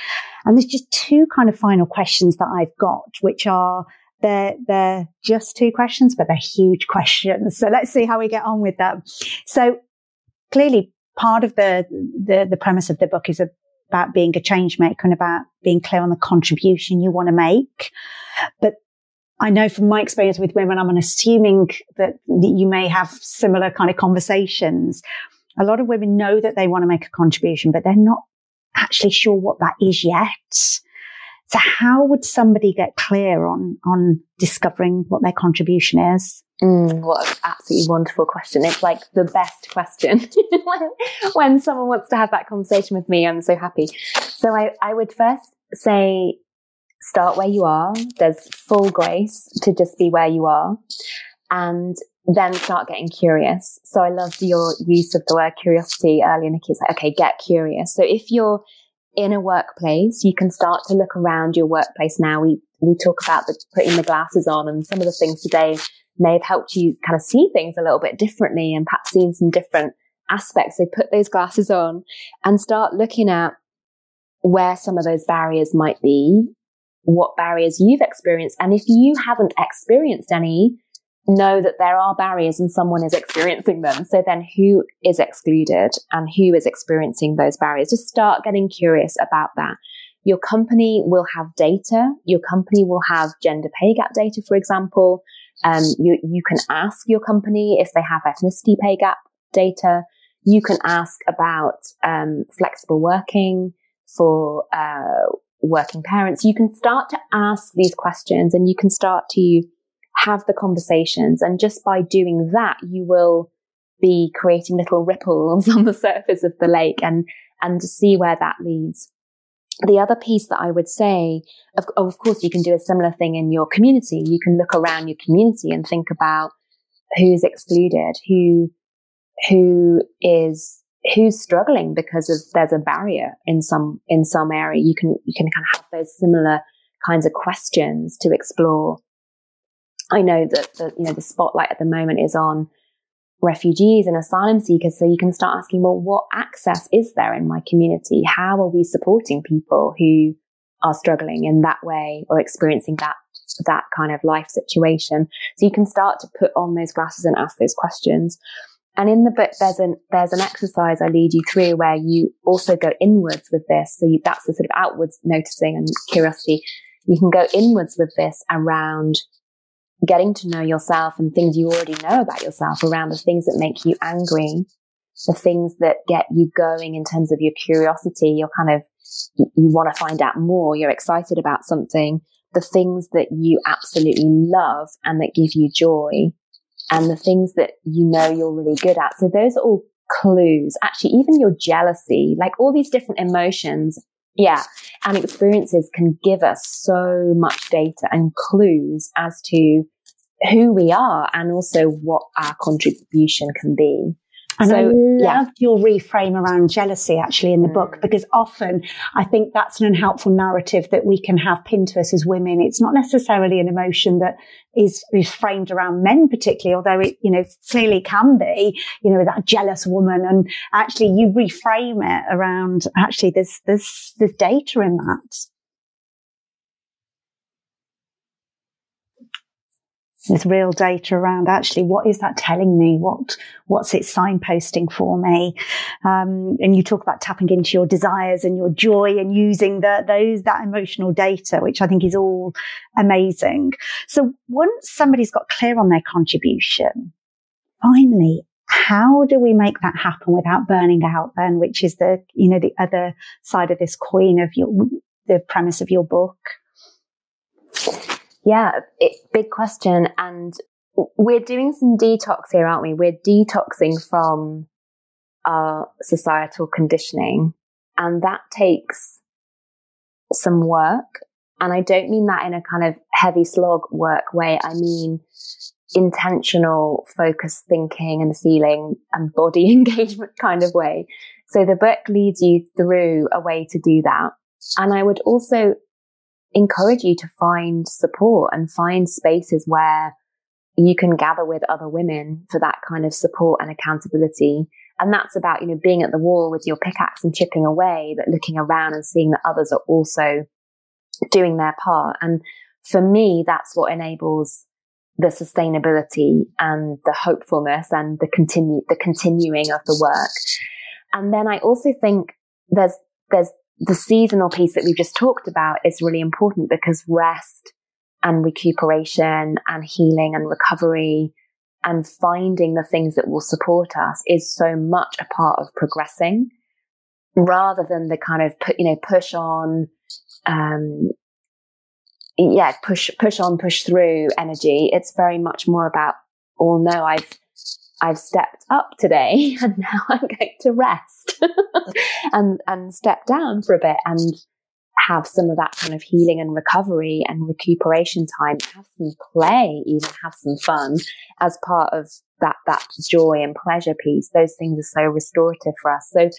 And there's just two kind of final questions that I've got, which are, they're just two questions, but they're huge questions. So let's see how we get on with them. So clearly part of the premise of the book is about being a change maker and about being clear on the contribution you want to make. But I know from my experience with women, I'm assuming that you may have similar kind of conversations. A lot of women know that they want to make a contribution, but they're not actually sure what that is yet. So how would somebody get clear on discovering what their contribution is? What an absolutely wonderful question. It's like the best question. when someone wants to have that conversation with me, I'm so happy. So I would first say, start where you are. There's full grace to just be where you are. and then start getting curious. So I loved your use of the word curiosity earlier, Nikki. It's like, okay, get curious. So if you're in a workplace, you can start to look around your workplace now. We talk about putting the glasses on, and some of the things today may have helped you kind of see things a little bit differently and perhaps seeing some different aspects. So put those glasses on and start looking at where some of those barriers might be, what barriers you've experienced. And if you haven't experienced any, know that there are barriers and someone is experiencing them. So then who is excluded and who is experiencing those barriers? Just start getting curious about that. Your company will have data. Your company will have gender pay gap data, for example. You can ask your company if they have ethnicity pay gap data. You can ask about flexible working for working parents. You can start to ask these questions and you can start to have the conversations. And just by doing that, you will be creating little ripples on the surface of the lake and to see where that leads. The other piece that I would say, of course, you can do a similar thing in your community. You can look around your community and think about who's excluded, who's struggling because there's a barrier in some area. You can kind of have those similar kinds of questions to explore. I know that the spotlight at the moment is on refugees and asylum seekers. So you can start asking, well, what access is there in my community? How are we supporting people who are struggling in that way or experiencing that kind of life situation? So you can start to put on those glasses and ask those questions. And in the book, there's an exercise I lead you through where you also go inwards with this. So that's the sort of outwards noticing and curiosity. You can go inwards with this around getting to know yourself and things you already know about yourself, around the things that make you angry, the things that get you going in terms of your curiosity. You're kind of, you want to find out more. You're excited about something, the things that you absolutely love and that give you joy, and the things that you know you're really good at. So those are all clues. Actually, even your jealousy, like all these different emotions, and experiences can give us so much data and clues as to who we are and also what our contribution can be. And so, I loved your reframe around jealousy actually in the book, because often I think that's an unhelpful narrative that we can have pinned to us as women. It's not necessarily an emotion that is framed around men particularly, although it, clearly can be, that jealous woman. And actually you reframe it around, actually there's data in that. There's real data around actually what is that telling me? What's it signposting for me? And you talk about tapping into your desires and your joy and using that emotional data, which I think is all amazing. So once somebody's got clear on their contribution, finally, how do we make that happen without burning out then, which is the other side of this coin of the premise of your book? Yeah, big question. And we're doing some detox here, aren't we? We're detoxing from our societal conditioning. And that takes some work. And I don't mean that in a kind of heavy slog work way. I mean intentional, focused thinking and feeling and body engagement kind of way. So the book leads you through a way to do that. And I would also encourage you to find support and find spaces where you can gather with other women for that kind of support and accountability. And that's about, being at the wall with your pickaxe and chipping away, but looking around and seeing that others are also doing their part. And for me, that's what enables the sustainability and the hopefulness and the continuing of the work. And then I also think there's the seasonal piece that we've just talked about is really important, because rest and recuperation and healing and recovery and finding the things that will support us is so much a part of progressing, rather than the kind of push on, push on, push through energy. It's very much more about, oh no, I've stepped up today and now I'm going to rest and step down for a bit and have some of that kind of healing and recovery and recuperation time, have some play, even have some fun as part of that joy and pleasure piece. Those things are so restorative for us. So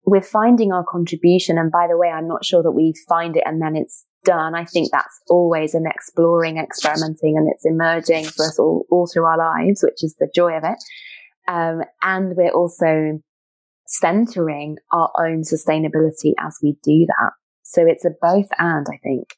we're finding our contribution. And by the way, I'm not sure that we find it and then it's done. I think that's always an exploring, experimenting, and it's emerging for us all through our lives, which is the joy of it. And we're also centering our own sustainability as we do that. So it's a both and, I think.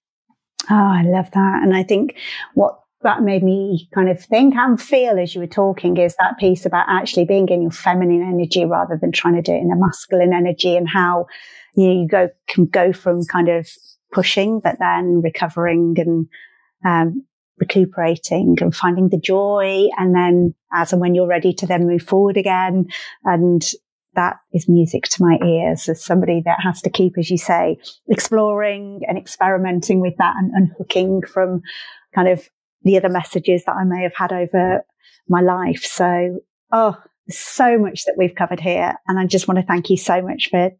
Oh, I love that. And I think what that made me kind of think and feel as you were talking is that piece about actually being in your feminine energy rather than trying to do it in a masculine energy, and how you can go from kind of pushing, but then recovering and recuperating and finding the joy, and then as and when you're ready to then move forward again. And that is music to my ears as somebody that has to keep, as you say, exploring and experimenting with that and unhooking from kind of the other messages that I may have had over my life. So, there's so much that we've covered here. And I just want to thank you so much for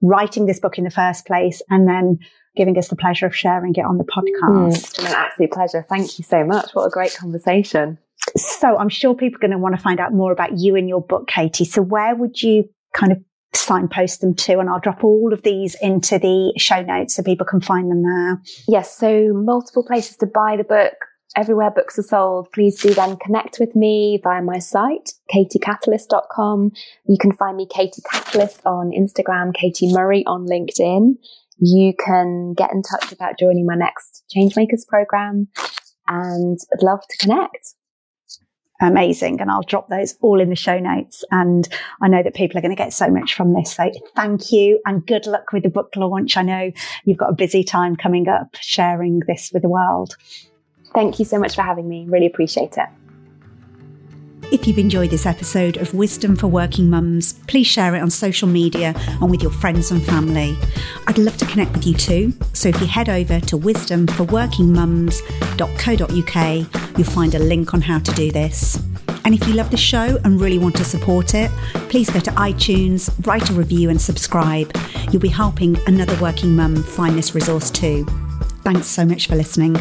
writing this book in the first place and then giving us the pleasure of sharing it on the podcast. It's been an absolute pleasure. Thank you so much. What a great conversation. So I'm sure people are going to want to find out more about you and your book, Katy. So where would you kind of signpost them to? And I'll drop all of these into the show notes so people can find them there. Yes, so multiple places to buy the book. Everywhere books are sold. Please do then connect with me via my site, katycatalyst.com. You can find me Katy Catalyst on Instagram, Katy Murray on LinkedIn. You can get in touch about joining my next Changemakers program, and I'd love to connect. Amazing. And I'll drop those all in the show notes. And I know that people are going to get so much from this. So thank you and good luck with the book launch. I know you've got a busy time coming up sharing this with the world. Thank you so much for having me. Really appreciate it. If you've enjoyed this episode of Wisdom for Working Mums, please share it on social media and with your friends and family. I'd love to connect with you too. So if you head over to wisdomforworkingmums.co.uk, you'll find a link on how to do this. And if you love the show and really want to support it, please go to iTunes, write a review and subscribe. You'll be helping another working mum find this resource too. Thanks so much for listening.